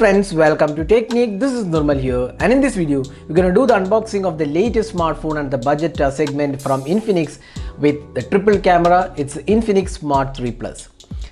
friends, welcome to Technique. This is Nirmal here, and in this video we're going to do the unboxing of the latest smartphone and the budget segment from Infinix with the triple camera. It's Infinix Smart 3 Plus.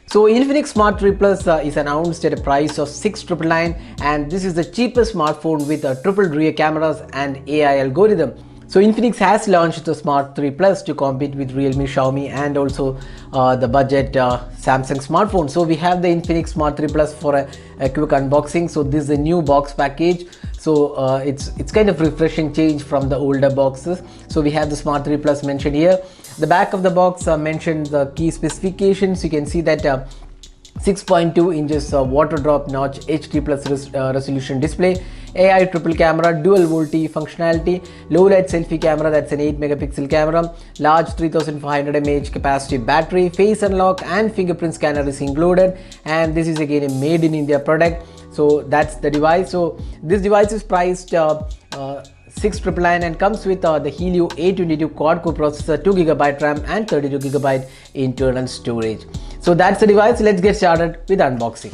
So Infinix Smart 3 Plus is announced at a price of 699, and this is the cheapest smartphone with triple rear cameras and AI algorithm. So Infinix has launched the Smart 3 Plus to compete with Realme, Xiaomi and also the budget Samsung smartphone. So we have the Infinix Smart 3 Plus for a quick unboxing. So this is a new box package. So it's kind of refreshing change from the older boxes. So we have the Smart 3 Plus mentioned here. The back of the box mentioned the key specifications. You can see that 6.2 inches water drop notch HD plus resolution display, AI triple camera, dual VoLTE functionality, low light selfie camera, that's an 8 megapixel camera, large 3500 mAh capacity battery, face unlock and fingerprint scanner is included, and this is again a made in India product. So that's the device. So this device is priced 699 and comes with the Helio A22 quad-core processor, 2GB RAM and 32GB internal storage. So that's the device. Let's get started with unboxing.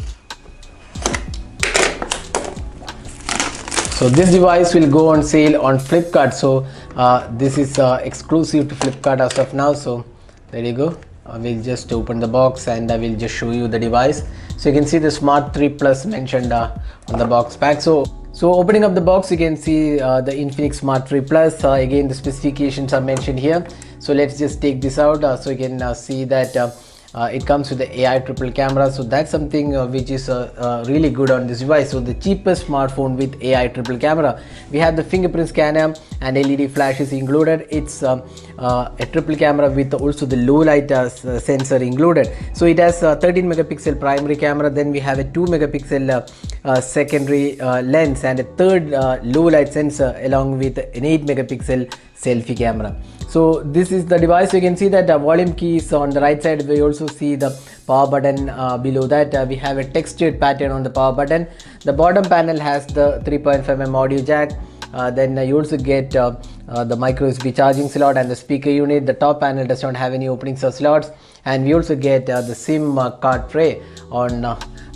So this device will go on sale on Flipkart. So this is exclusive to Flipkart as of now. So there you go. I will just open the box and I will just show you the device. So you can see the Smart 3 Plus mentioned on the box pack. So opening up the box, you can see the Infinix Smart 3 Plus. Again, the specifications are mentioned here. So let's just take this out. So you can see that it comes with the AI triple camera. So that's something which is really good on this device. So the cheapest smartphone with AI triple camera. We have the fingerprint scanner and LED flashes included. It's a triple camera with also the low light sensor included. So it has 13 megapixel primary camera. Then we have a 2 megapixel secondary lens and a third low light sensor along with an 8 megapixel selfie camera. So this is the device. You can see that the volume key is on the right side. We also see the power button below that. We have a textured pattern on the power button. The bottom panel has the 3.5mm audio jack. Then you also get the micro USB charging slot and the speaker unit. The top panel does not have any openings or slots, and we also get the SIM card tray on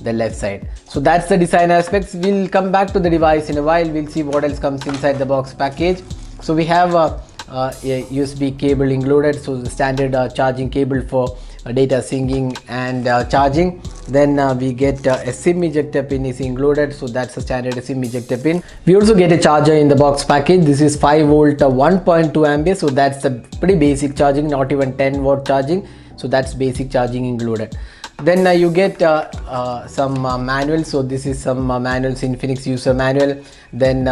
the left side. So that's the design aspects. We'll come back to the device in a while. We'll see what else comes inside the box package. So we have a USB cable included, so the standard charging cable for data syncing and charging. Then we get a SIM ejector pin is included, so that's a standard SIM ejector pin. We also get a charger in the box package. This is 5 volt 1.2 amperes, so that's a pretty basic charging, not even 10 watt charging. So that's basic charging included. Then you get some manuals. So this is some manuals, Infinix user manual, then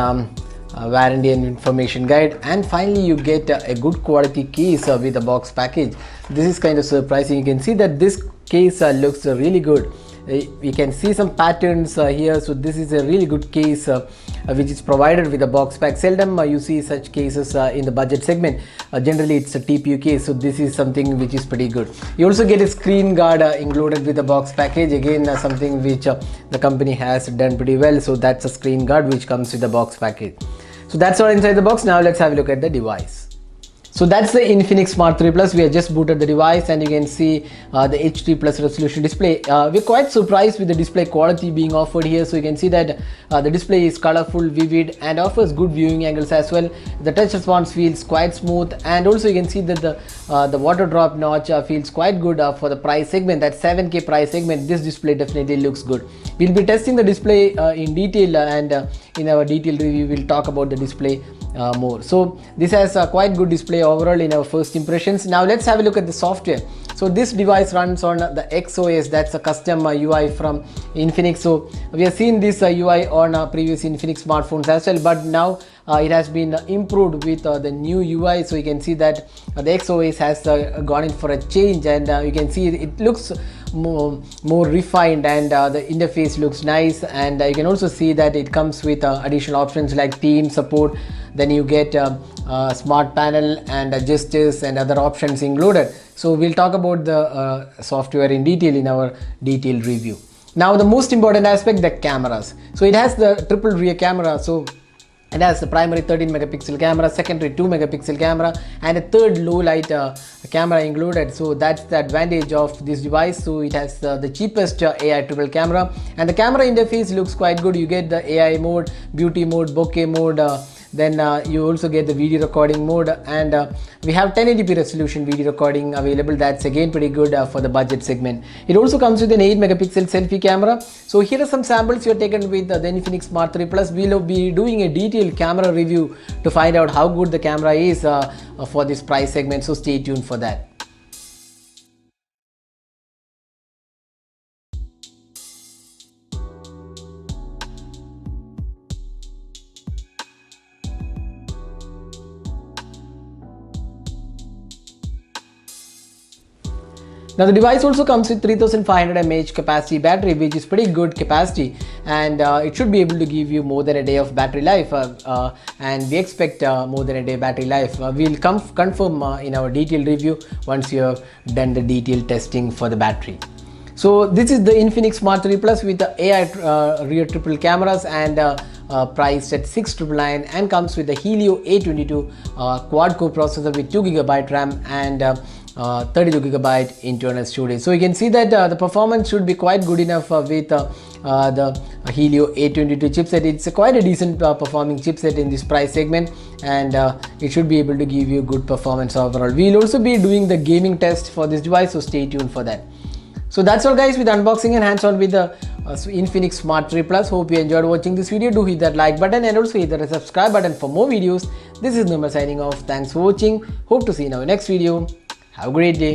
warranty and information guide, and finally you get a good quality case with a box package. This is kind of surprising. You can see that this case looks really good. We can see some patterns here. So this is a really good case which is provided with a box pack. Seldom you see such cases in the budget segment. Generally it's a TPU case, so this is something which is pretty good. You also get a screen guard included with the box package. Again, something which the company has done pretty well. So that's a screen guard which comes with the box package. So that's all inside the box. Now let's have a look at the device. So that's the Infinix Smart 3 Plus. We have just booted the device and you can see the HD plus resolution display. We're quite surprised with the display quality being offered here. So you can see that the display is colorful, vivid and offers good viewing angles as well. The touch response feels quite smooth, and also you can see that the water drop notch feels quite good for the price segment. That 7K price segment, this display definitely looks good. We'll be testing the display in detail, and in our detailed review we'll talk about the display more. So this has a quite good display overall in our first impressions. Now let's have a look at the software. So this device runs on the XOS. That's a custom UI from Infinix. So we have seen this UI on previous Infinix smartphones as well, but now it has been improved with the new UI. So you can see that the XOS has gone in for a change, and you can see it looks more refined, and the interface looks nice, and you can also see that it comes with additional options like theme support. Then you get smart panel and gestures and other options included. So we'll talk about the software in detail in our detailed review. Now the most important aspect, the cameras. So it has the triple rear camera. So It has the primary 13 megapixel camera, secondary 2 megapixel camera, and a third low light camera included. So that's the advantage of this device. So it has the cheapest AI triple camera, and the camera interface looks quite good. You get the AI mode, beauty mode, bokeh mode, then you also get the video recording mode, and we have 1080p resolution video recording available. That's again pretty good for the budget segment. It also comes with an 8 megapixel selfie camera. So here are some samples you are taken with the Infinix Smart 3 Plus. We'll be doing a detailed camera review to find out how good the camera is for this price segment, so stay tuned for that. Now the device also comes with 3500 mAh capacity battery, which is pretty good capacity, and it should be able to give you more than a day of battery life, and we expect more than a day battery life. We'll confirm in our detailed review once you have done the detailed testing for the battery. So this is the Infinix Smart 3 Plus with the AI rear triple cameras, and priced at 6,999, and comes with the Helio A22 quad-core processor with 2GB RAM and 32GB internal storage. So you can see that the performance should be quite good enough with the Helio A22 chipset. It's quite a decent performing chipset in this price segment, and it should be able to give you good performance overall. We'll also be doing the gaming test for this device, so stay tuned for that. So that's all guys with unboxing and hands-on with the Infinix Smart 3 Plus. Hope you enjoyed watching this video. Do hit that like button and also hit the subscribe button for more videos. This is Nirmal signing off. Thanks for watching. Hope to see you in our next video. Have a great day.